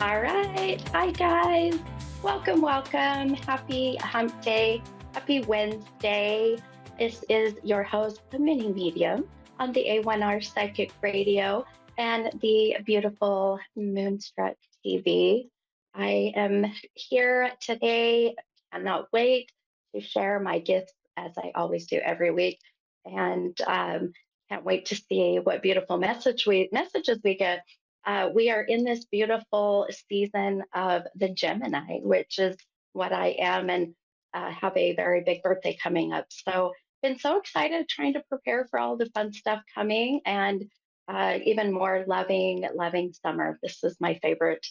All right. Hi, guys. Welcome, welcome. Happy hump day. Happy Wednesday. This is your host, the mini medium on the A1R Psychic Radio and the beautiful Moonstruck TV. I am here today. Cannot wait to share my gifts as I always do every week. And can't wait to see what beautiful messages we get. We are in this beautiful season of the Gemini, which is what I am, and have a very big birthday coming up. So, been so excited trying to prepare for all the fun stuff coming, and even more loving summer. This is my favorite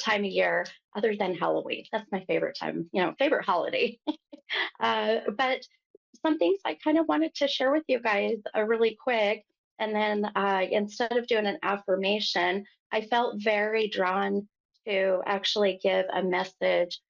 time of year, other than Halloween. That's my favorite time, favorite holiday. But some things I kind of wanted to share with you guys really quick. And then instead of doing an affirmation, I felt very drawn to actually give a message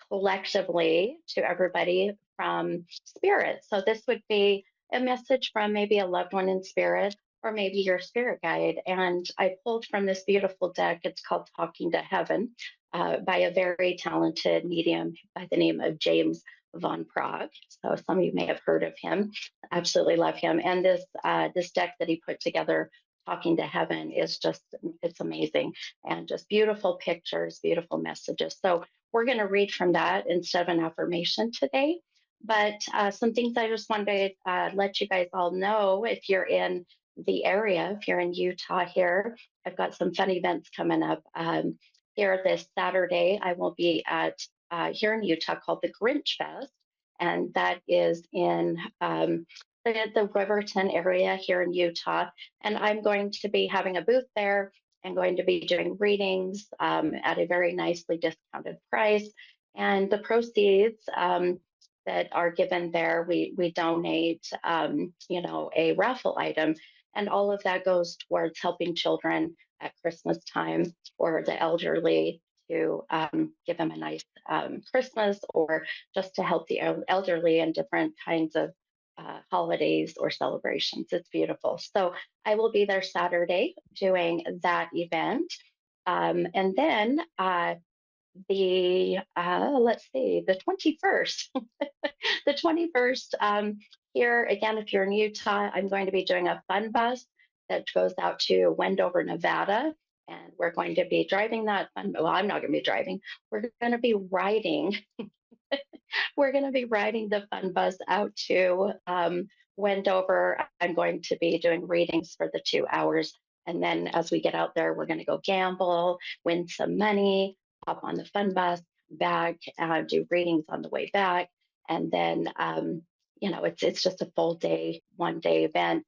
collectively to everybody from spirit. So this would be a message from maybe a loved one in spirit or maybe your spirit guide. And I pulled from this beautiful deck. It's called Talking to Heaven by a very talented medium by the name of James Von Prague. So some of you may have heard of him. Absolutely love him. And this deck that he put together, Talking to Heaven, is just it's amazing and just beautiful pictures, beautiful messages. So we're going to read from that instead of an affirmation today. But some things I just wanted to let you guys all know if you're in the area, if you're in Utah here, I've got some fun events coming up. Here this Saturday, I will be at here in Utah called the Grinch Fest, and that is in the Riverton area here in Utah. And I'm going to be having a booth there and going to be doing readings at a very nicely discounted price. And the proceeds that are given there, we donate, a raffle item, and all of that goes towards helping children at Christmas time or the elderly to give them a nice Christmas or just to help the elderly in different kinds of holidays or celebrations. It's beautiful. So I will be there Saturday doing that event. And then let's see, the 21st, the 21st, here again, if you're in Utah, I'm going to be doing a fun bus that goes out to Wendover, Nevada. And we're going to be driving that fun. Well, I'm not going to be driving. We're going to be riding. We're going to be riding the fun bus out to Wendover. I'm going to be doing readings for the 2 hours. And then as we get out there, we're going to go gamble, win some money, hop on the fun bus, back, do readings on the way back. And then, it's just a full day, 1 day event.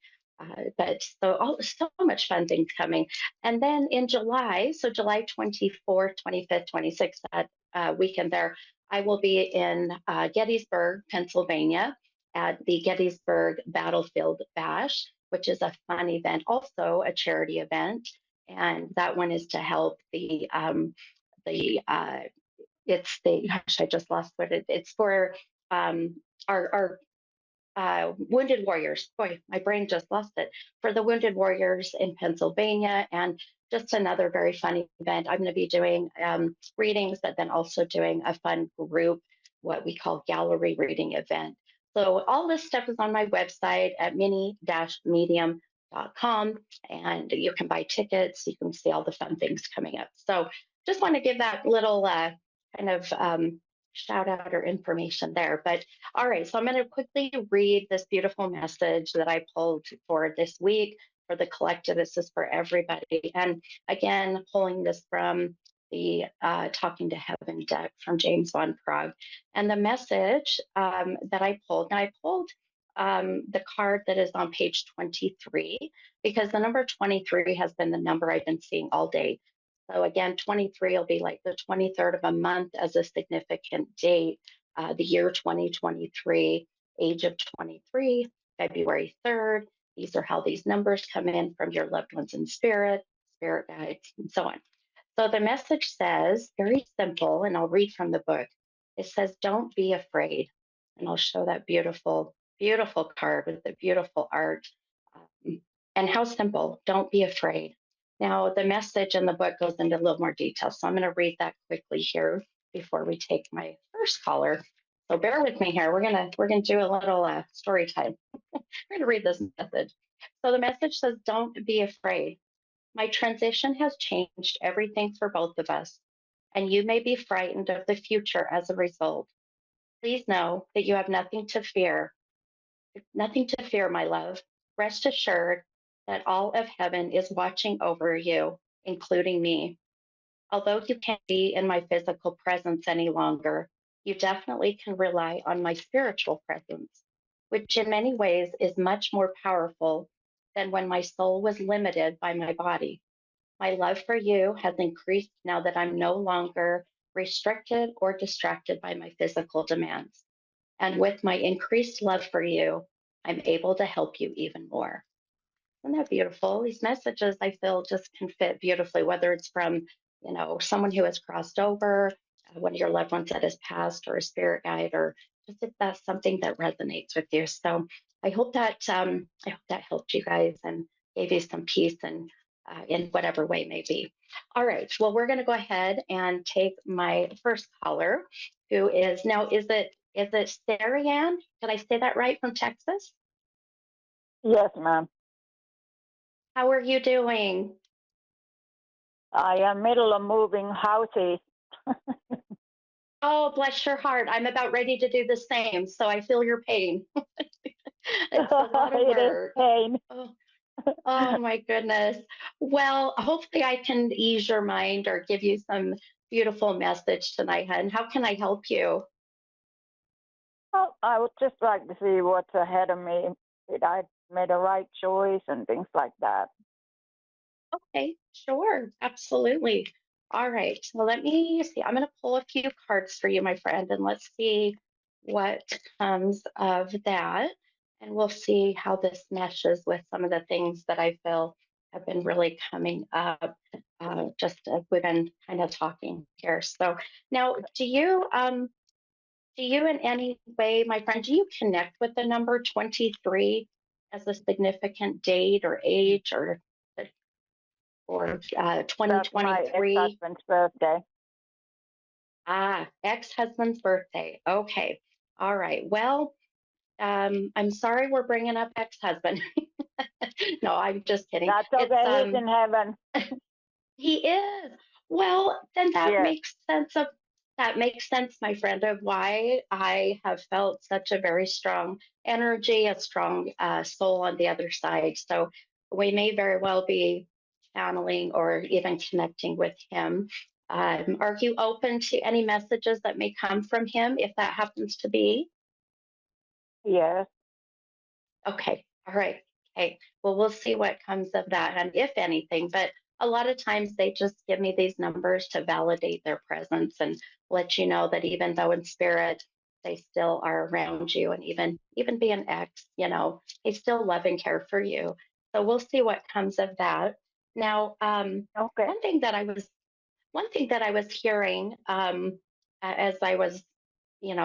But so much fun things coming. And then in July, so July 24th, 25th, 26th, that weekend there, I will be in Gettysburg, Pennsylvania at the Gettysburg Battlefield Bash, which is a fun event, also a charity event. And that one is to help the it's the gosh, I just lost what it's for our wounded warriors. Boy, my brain just lost it. For the wounded warriors in Pennsylvania, and just another very fun event. I'm going to be doing readings, but then also doing a fun group, what we call gallery reading event. So all this stuff is on my website at mini-medium.com, and you can buy tickets. You can see all the fun things coming up. So just want to give that little kind of shout out or information there. But all right, so I'm going to quickly read this beautiful message that I pulled for this week for the collective. This is for everybody. And again, pulling this from the Talking to Heaven deck from James Von Prague. And the message that I pulled, and I pulled the card that is on page 23, because the number 23 has been the number I've been seeing all day. So again, 23 will be like the 23rd of a month as a significant date. The year 2023, age of 23, February 3rd. These are how these numbers come in from your loved ones in spirit, spirit guides, and so on. So the message says, very simple, and I'll read from the book. It says, don't be afraid. And I'll show that beautiful card with the beautiful art. Um, and how simple, don't be afraid. Now, the message in the book goes into a little more detail, so I'm going to read that quickly here before we take my first caller. So bear with me here. We're gonna do a little story time. We're gonna read this message. So the message says, "Don't be afraid. My transition has changed everything for both of us, and you may be frightened of the future as a result. Please know that you have nothing to fear. Nothing to fear, my love. Rest assured that all of heaven is watching over you, including me. Although you can't be in my physical presence any longer, you definitely can rely on my spiritual presence, which in many ways is much more powerful than when my soul was limited by my body. My love for you has increased now that I'm no longer restricted or distracted by my physical demands. And with my increased love for you, I'm able to help you even more." Isn't that beautiful? These messages I feel just can fit beautifully, whether it's from, someone who has crossed over, one of your loved ones that has passed, or a spirit guide, or just if that's something that resonates with you. So I hope that helped you guys and gave you some peace and in whatever way may be. All right. Well, we're going to go ahead and take my first caller, who is now. Is it Sarah Ann? Did I say that right, from Texas? Yes, ma'am. How are you doing? I am middle of moving houses. Oh, bless your heart. I'm about ready to do the same, so I feel your pain. It's a lot of It is work. pain. Oh, oh my goodness. Well, hopefully I can ease your mind or give you some beautiful message tonight, hon. How can I help you? Oh, I would just like to see what's ahead of me. Did I made a right choice and things like that? Okay, sure, absolutely. All right, so let me see. I'm going to pull a few cards for you, my friend, and let's see what comes of that. And we'll see how this meshes with some of the things that I feel have been really coming up just as we've been kind of talking here. So now, do you in any way, my friend, do you connect with the number 23 as a significant date or age or That's my 2023? ex-husband's birthday. Ex-husband's birthday. Okay. All right. Well, I'm sorry we're bringing up ex-husband. No, I'm just kidding. That's It's okay. He's in heaven. He is. Well, then Yes, that makes sense, my friend, of why I have felt such a very strong energy, a strong soul on the other side. So we may very well be channeling or even connecting with him. Are you open to any messages that may come from him if that happens to be? yes. Okay. All right. Okay. Well, we'll see what comes of that and if anything. But a lot of times they just give me these numbers to validate their presence and let you know that even though in spirit they still are around you and even be an ex, they still love and care for you. So we'll see what comes of that. Now, Okay. one thing that I was one thing that I was hearing as I was,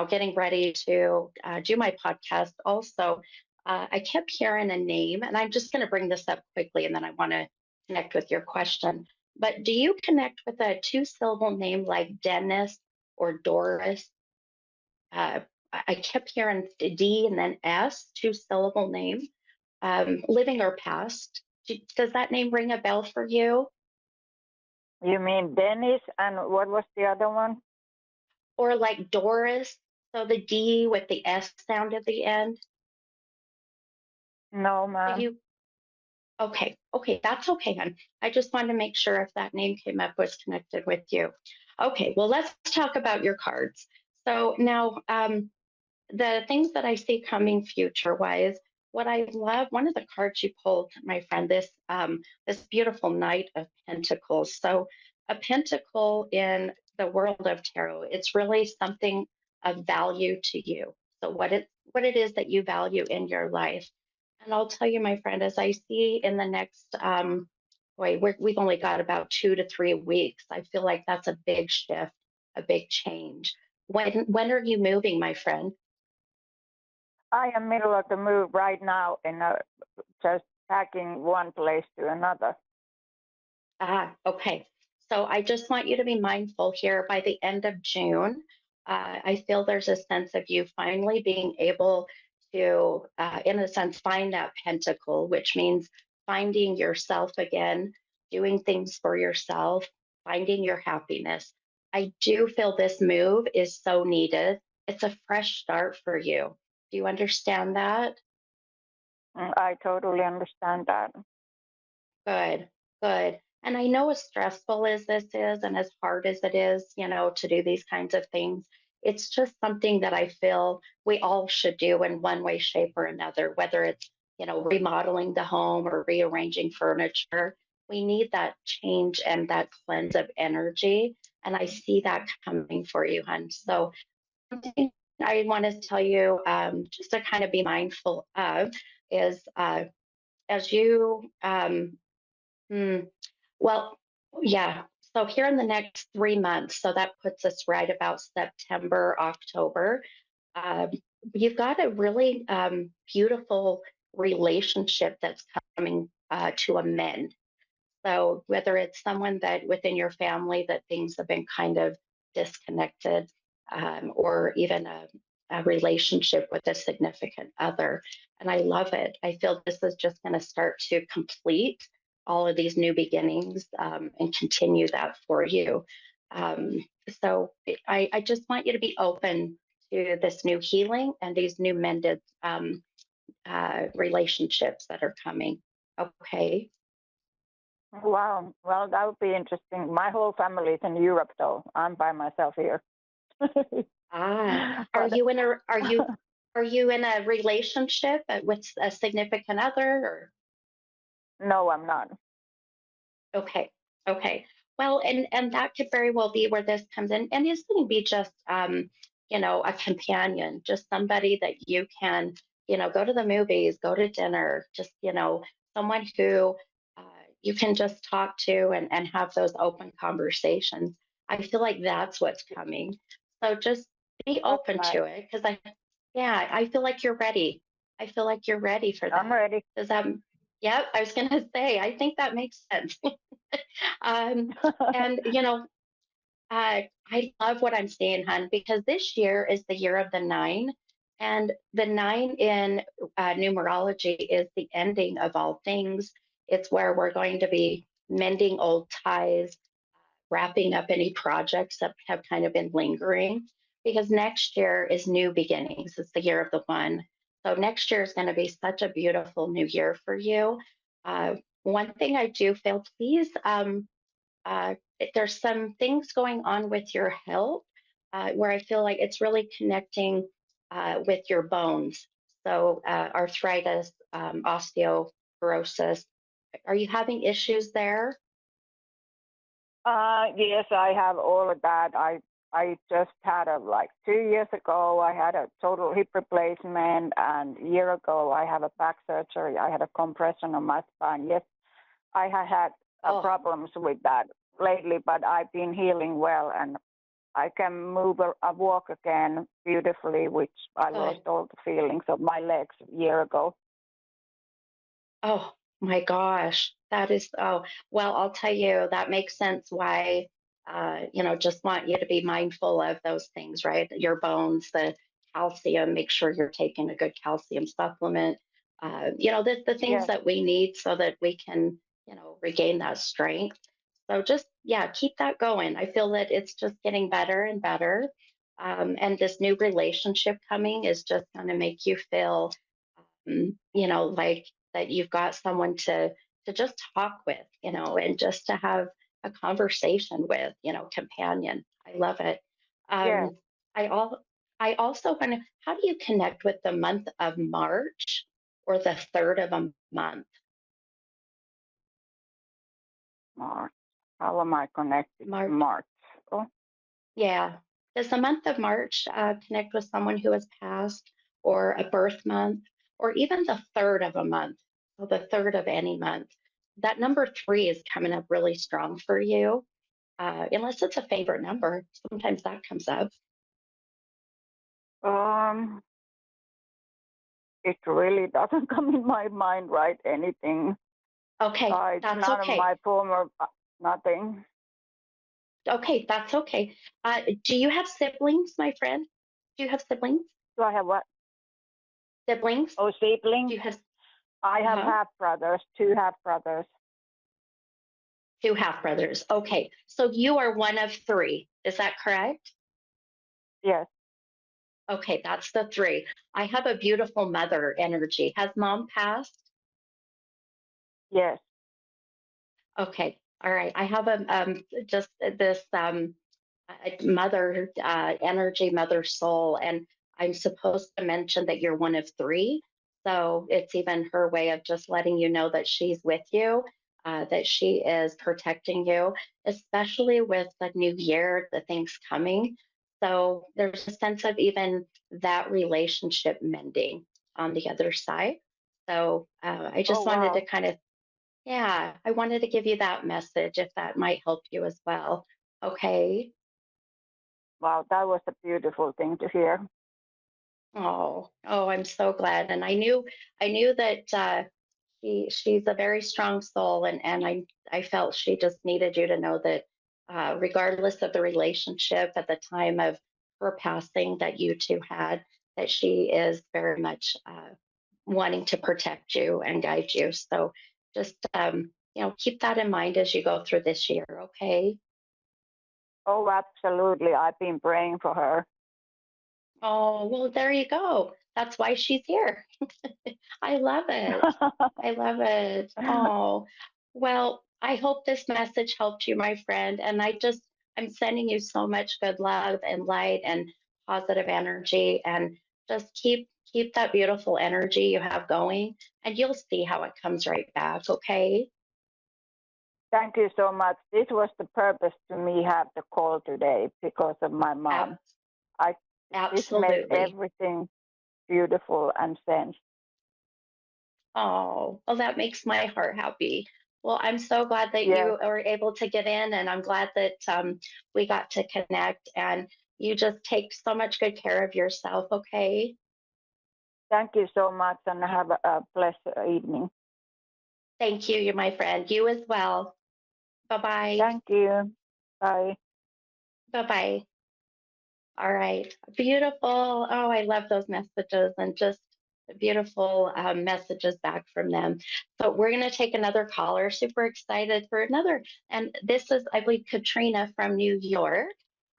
getting ready to do my podcast, also, I kept hearing a name, and I'm just going to bring this up quickly, and then I want to connect with your question. But do you connect with a two-syllable name like Dennis or Doris? Uh, I kept hearing D and then S, two-syllable name, living or past. Does that name ring a bell for you? You mean Dennis and what was the other one? Or like Doris, so the D with the S sound at the end. No, Do ma'am. you? Okay, that's okay, hon. I just wanted to make sure if that name came up was connected with you. Okay, well, let's talk about your cards. So now, the things that I see coming future wise, what I love, one of the cards you pulled, my friend, this beautiful Knight of Pentacles. So a pentacle in the world of tarot, it's really something of value to you. So what it is that you value in your life. And I'll tell you, my friend, as I see in the next we've only got about 2 to 3 weeks. I feel like that's a big shift, a big change. When are you moving, my friend? I am middle of the move right now in just packing one place to another. Okay. So I just want you to be mindful here by the end of June. I feel there's a sense of you finally being able to, in a sense, find that pentacle, which means finding yourself again, doing things for yourself, finding your happiness. I do feel this move is so needed. It's a fresh start for you. Do you understand that? I totally understand that. Good, good. And I know as stressful as this is and as hard as it is, to do these kinds of things, it's just something that I feel we all should do in one way, shape, or another, whether it's, remodeling the home or rearranging furniture. We need that change and that cleanse of energy. And I see that coming for you, hun. So something I want to tell you, just to kind of be mindful of, is as you hmm, well, yeah. So here in the next 3 months, so that puts us right about September, October. Um, you've got a really beautiful relationship that's coming to a mend. So whether it's someone that within your family that things have been kind of disconnected, or even a relationship with a significant other, and I love it. I feel this is just going to start to complete all of these new beginnings, and continue that for you. Um, so I just want you to be open to this new healing and these new mended relationships that are coming. Okay. Wow. Well, that would be interesting. My whole family is in Europe, though. I'm by myself here. Are But you in a relationship with a significant other or no, I'm not. okay. Okay. Well, and that could very well be where this comes in. And this can be just a companion, just somebody that you can, go to the movies, go to dinner, just, someone who uh, you can just talk to and have those open conversations. I feel like that's what's coming. So just be That's open nice. to it because yeah, I feel like you're ready. I feel like you're ready for I'm that. ready. Does that, yep, I was going to say, I think that makes sense. Um, and I love what I'm seeing, hun, because this year is the year of the nine, and the nine in numerology is the ending of all things. It's where we're going to be mending old ties, wrapping up any projects that have kind of been lingering, because next year is new beginnings. It's the year of the one. So next year is going to be such a beautiful new year for you. One thing I do feel, please. There's some things going on with your health where I feel like it's really connecting with your bones. So, arthritis, osteoporosis. Are you having issues there? Yes, I have all of that. I just had a like 2 years ago. I had a total hip replacement, and a year ago I have a back surgery. I had a compression on my spine. Yes, I have had Oh, problems with that lately, but I've been healing well, and I can move, walk again beautifully, which I lost good. all the feelings of my legs a year ago. Oh my gosh, that is, oh, well, I'll tell you, that makes sense why, just want you to be mindful of those things, right? Your bones, the calcium, make sure you're taking a good calcium supplement. The things Yes, that we need so that we can, regain that strength. So just, yeah, keep that going. I feel that it's just getting better and better. And this new relationship coming is just going to make you feel like that you've got someone to just talk with, and just to have a conversation with, companion. I love it. yes. Um, I all I also want to. How do you connect with the month of March or the third of a month? March. How am I connected to March. March? Oh, Yeah. Does the month of March connect with someone who has passed, or a birth month, or even the third of a month? So the third of any month. That number three is coming up really strong for you, unless it's a favorite number. Sometimes that comes up. um, it really doesn't come in my mind right anything. Okay, It's that's none of okay. my former. Nothing. Okay, that's okay. Do you have siblings, my friend? Do you have siblings? Do I have what? Siblings? Oh, Do siblings? you have I have uh-huh, half brothers, two half brothers. two half brothers? Okay, so you are one of three. Is that correct? Yes, Okay, that's the three. I have a beautiful mother energy. Has mom passed? yes. Okay, all right. I have a just this mother energy, mother soul, and I'm supposed to mention that you're one of three. So it's even her way of just letting you know that she's with you, that she is protecting you, especially with the new year, the things coming. So there's a sense of even that relationship mending on the other side. So I Oh, just wanted to wow. kind of yeah, I wanted to give you that message if that might help you as well. Okay. Wow, that was a beautiful thing to hear. Oh, I'm so glad. And I knew that she's a very strong soul, and I felt she just needed you to know that regardless of the relationship at the time of her passing that you two had, that she is very much wanting to protect you and guide you. So just keep that in mind as you go through this year. Okay. Oh, absolutely. I've been praying for her. Oh, well, there you go. That's why she's here. I love it. I love it. Oh, well, I hope this message helped you, my friend. And I'm sending you so much good love and light and positive energy. And just keep that beautiful energy you have going, and you'll see how it comes right back. Okay. Thank you so much. This was the purpose to me have the call today because of my Ab- mom. I This made Absolutely. everything beautiful and sense. Oh, well, that makes my heart happy. Well, I'm so glad that Yes. you were able to get in, and I'm glad that we got to connect. And you just take so much good care of yourself, okay? Thank you so much and have a blessed evening. Thank you, my friend. You as well. Bye bye. Thank you. Bye. Bye bye. All right. Beautiful. Oh, I love those messages and just beautiful messages back from them. So we're going to take another caller. Super excited for another. And this is, I believe, Katrina from New York.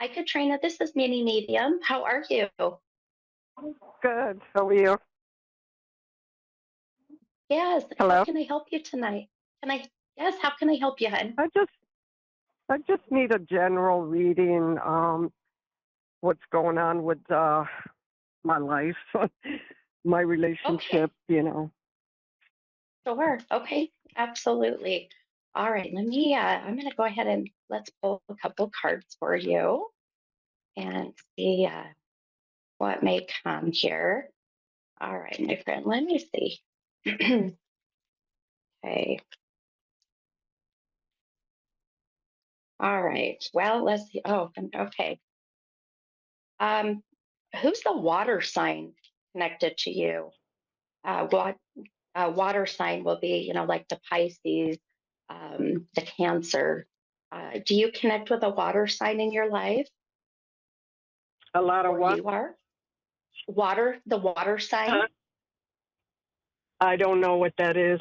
Hi, Katrina. This is Mini Medium. How are you? Good. How are you? Yes. How Hello. can I help you tonight? Can I? Yes. How can I help you, hun? I just I just need a general reading. What's going on with my life, my Okay. relationship? Sure. Okay. Absolutely. All right. I'm going to go ahead and let's pull a couple cards for you and see what may come here. All right, my friend, let me see. Okay. All right. Well, let's see. Oh, okay. Um, who's the water sign connected to you? What water sign will be, like the Pisces, the Cancer. Do you connect with a water sign in your life, A lot of or what? you are? The water sign? Huh? I don't know what that is.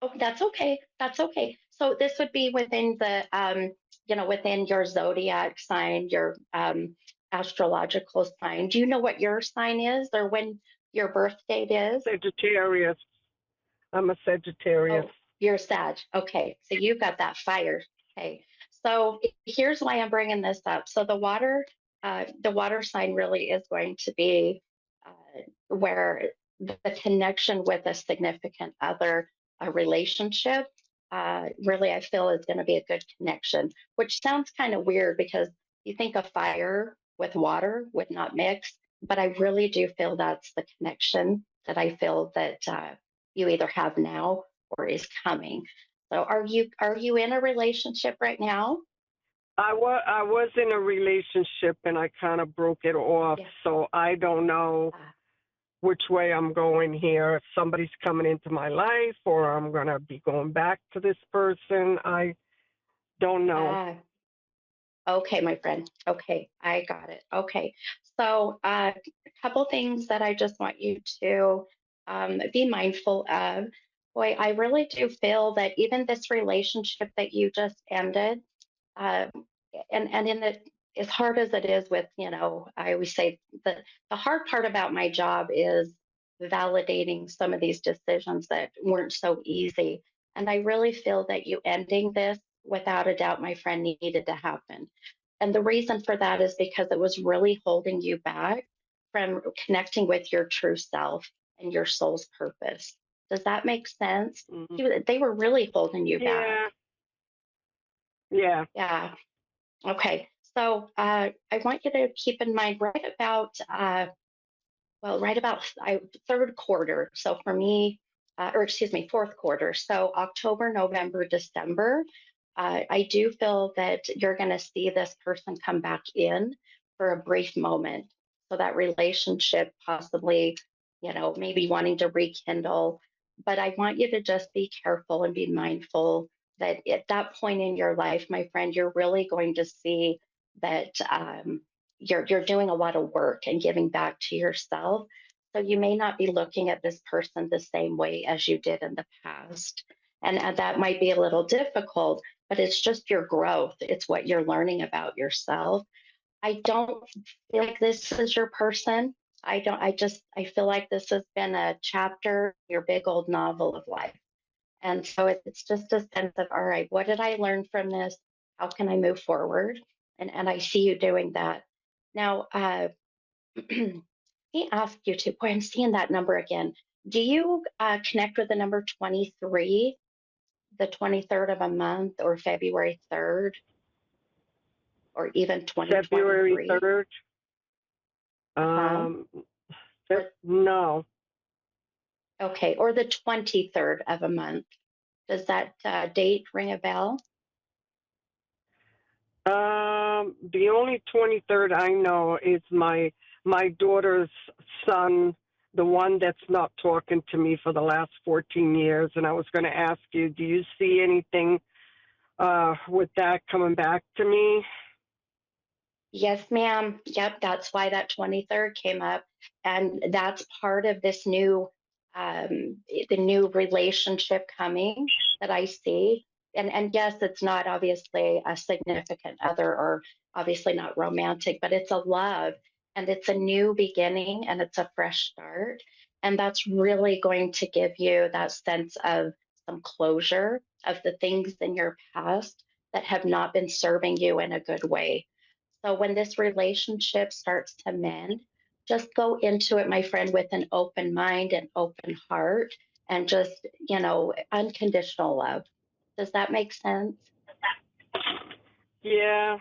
Oh, that's okay. That's okay. So this would be within within your zodiac sign, your astrological sign. Do you know what your sign is or when your birth date is? Sagittarius. I'm a Sagittarius. Oh, you're Sag. Okay. So you've got that fire. Okay. So here's why I'm bringing this up. So the water sign really is going to be where the connection with a significant other, a relationship, really I feel is going to be a good connection, which sounds kind of weird because you think of fire with water would not mix, but I really do feel that's the connection that I feel that you either have now or is coming. So are you in a relationship right now? I was in a relationship and I kind of broke it off, Yeah. so I don't know Uh, which way I'm going here. If somebody's coming into my life or I'm gonna be going back to this person. Don't know. Ah, okay, my friend. Okay, I got it. Okay. So, a couple things that I just want you to be mindful of. Boy, I really do feel that even this relationship that you just ended, um, and in the as hard as it is with, I always say the hard part about my job is validating some of these decisions that weren't so easy. And I really feel that you ending this, without a doubt, my friend, needed to happen. And the reason for that is because it was really holding you back from connecting with your true self and your soul's purpose. Does that make sense? Mhm. They were really holding you back. Yeah, yeah. Yeah. Okay. So I want you to keep in mind right about third quarter. So for me, or excuse me, fourth quarter. So October, November, December, I do feel that you're going to see this person come back in for a brief moment. So that relationship possibly, maybe wanting to rekindle. But I want you to just be careful and be mindful that at that point in your life, my friend, you're really going to see that you're doing a lot of work and giving back to yourself. So you may not be looking at this person the same way as you did in the past. And that might be a little difficult, but it's just your growth. It's what you're learning about yourself. I don't feel like this is your person. I feel like this has been a chapter, in your big old novel of life. And so it's just a sense of, all right, what did I learn from this? How can I move forward? And I see you doing that. Now, let me ask you too. Boy, I'm seeing that number again. Do you connect with the number 23, the 23rd of a month, or February 3rd, or even February 2023? 3rd. Uh-huh. Um, Or no. okay, or the 23rd of a month. Does that date ring a bell? The only 23rd I know is my daughter's son, the one that's not talking to me for the last 14 years. And I was going to ask you, do you see anything with that coming back to me? Yes, ma'am. Yep, that's why that 23rd came up. And that's part of this the new relationship coming that I see. And yes, it's not obviously a significant other or obviously not romantic, but it's a love and it's a new beginning and it's a fresh start. And that's really going to give you that sense of some closure of the things in your past that have not been serving you in a good way. So when this relationship starts to mend, just go into it, my friend, with an open mind and open heart and just, unconditional love. Does that make sense? Yeah,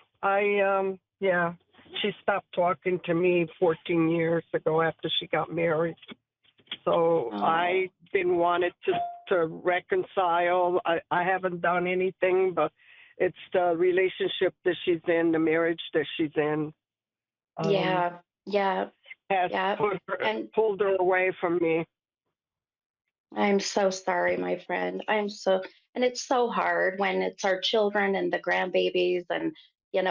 yeah. She stopped talking to me 14 years ago after she got married. So I Oh, been wanted to reconcile. I haven't done anything, but it's the relationship that she's in, the marriage that she's in, um, yeah, yeah, has yeah. And pulled her away from me. I'm so sorry, my friend. And it's so hard when it's our children and the grandbabies, and,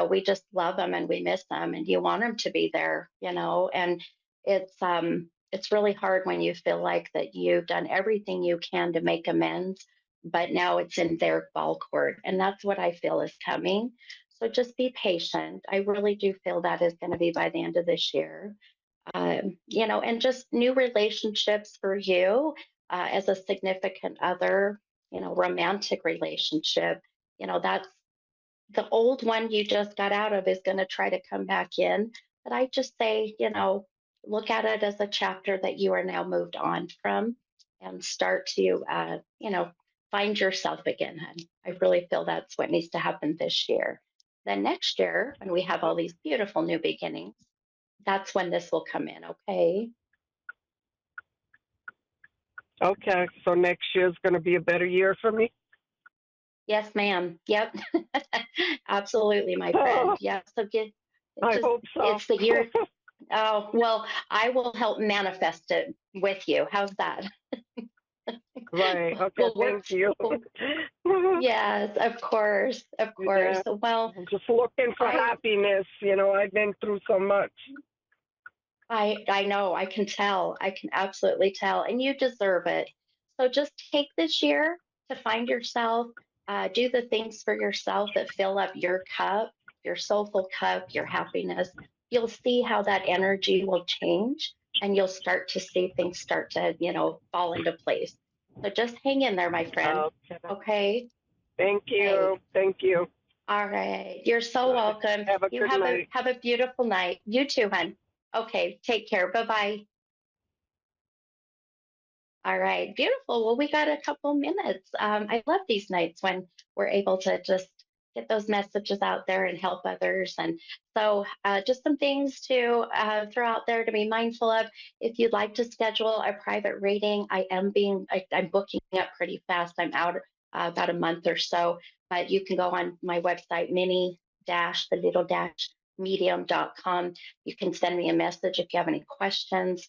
we just love them and we miss them and you want them to be there, and it's really hard when you feel like that you've done everything you can to make amends, but now it's in their ball court. And that's what I feel is coming. So just be patient. I really do feel that is going to be by the end of this year. And just new relationships for you as a significant other, romantic relationship. That's the old one you just got out of is going to try to come back in. But I just say, look at it as a chapter that you are now moved on from and start to, find yourself again. And I really feel that's what needs to happen this year. Then next year, when we have all these beautiful new beginnings, that's when this will come in, okay? Okay, so next year's going to be a better year for me. Yes, ma'am. Yep. Absolutely, my friend. Oh, Yep. So I just, hope so. it's the year. Oh, well, I will help manifest it with you. How's that? Right. Okay. We'll work, Thank you. we'll, Yes, of course, of course. Yeah, Well, I'm just looking for I happiness. I've been through so much. I know, I can tell. I can absolutely tell, and you deserve it. So just take this year to find yourself, do the things for yourself that fill up your cup, your soulful cup, your happiness. You'll see how that energy will change, and you'll start to see things start to, fall into place. So just hang in there, my friend. Okay. Okay? Thank Hey, you. Thank you. all right. You're so Bye. welcome. Have a You good night. have a beautiful night. You too, hon. Okay, take care. Bye-bye. All right, beautiful. Well, we got a couple minutes. I love these nights when we're able to just get those messages out there and help others. And so, just some things to throw out there to be mindful of. If you'd like to schedule a private reading, I'm booking up pretty fast. I'm out about a month or so, but you can go on my website, the little dash medium.com. You can send me a message if you have any questions,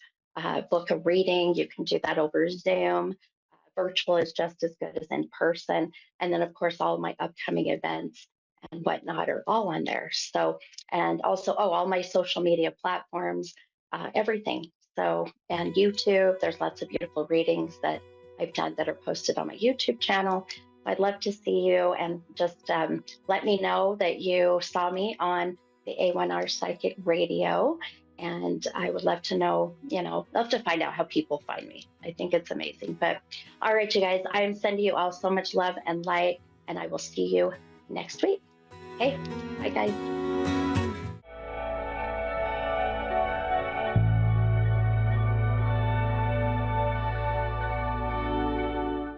book a reading. You can do that over Zoom. Virtual is just as good as in person. And then, of course, all of my upcoming events and whatnot are all on there. So, and also, all my social media platforms, everything. So, and YouTube, there's lots of beautiful readings that I've done that are posted on my YouTube channel. I'd love to see you, and just let me know that you saw me on the A1R Psychic Radio, and I would love to know, love to find out how people find me. I think it's amazing. But all right, you guys, I am sending you all so much love and light, and I will see you next week. Okay, bye, guys.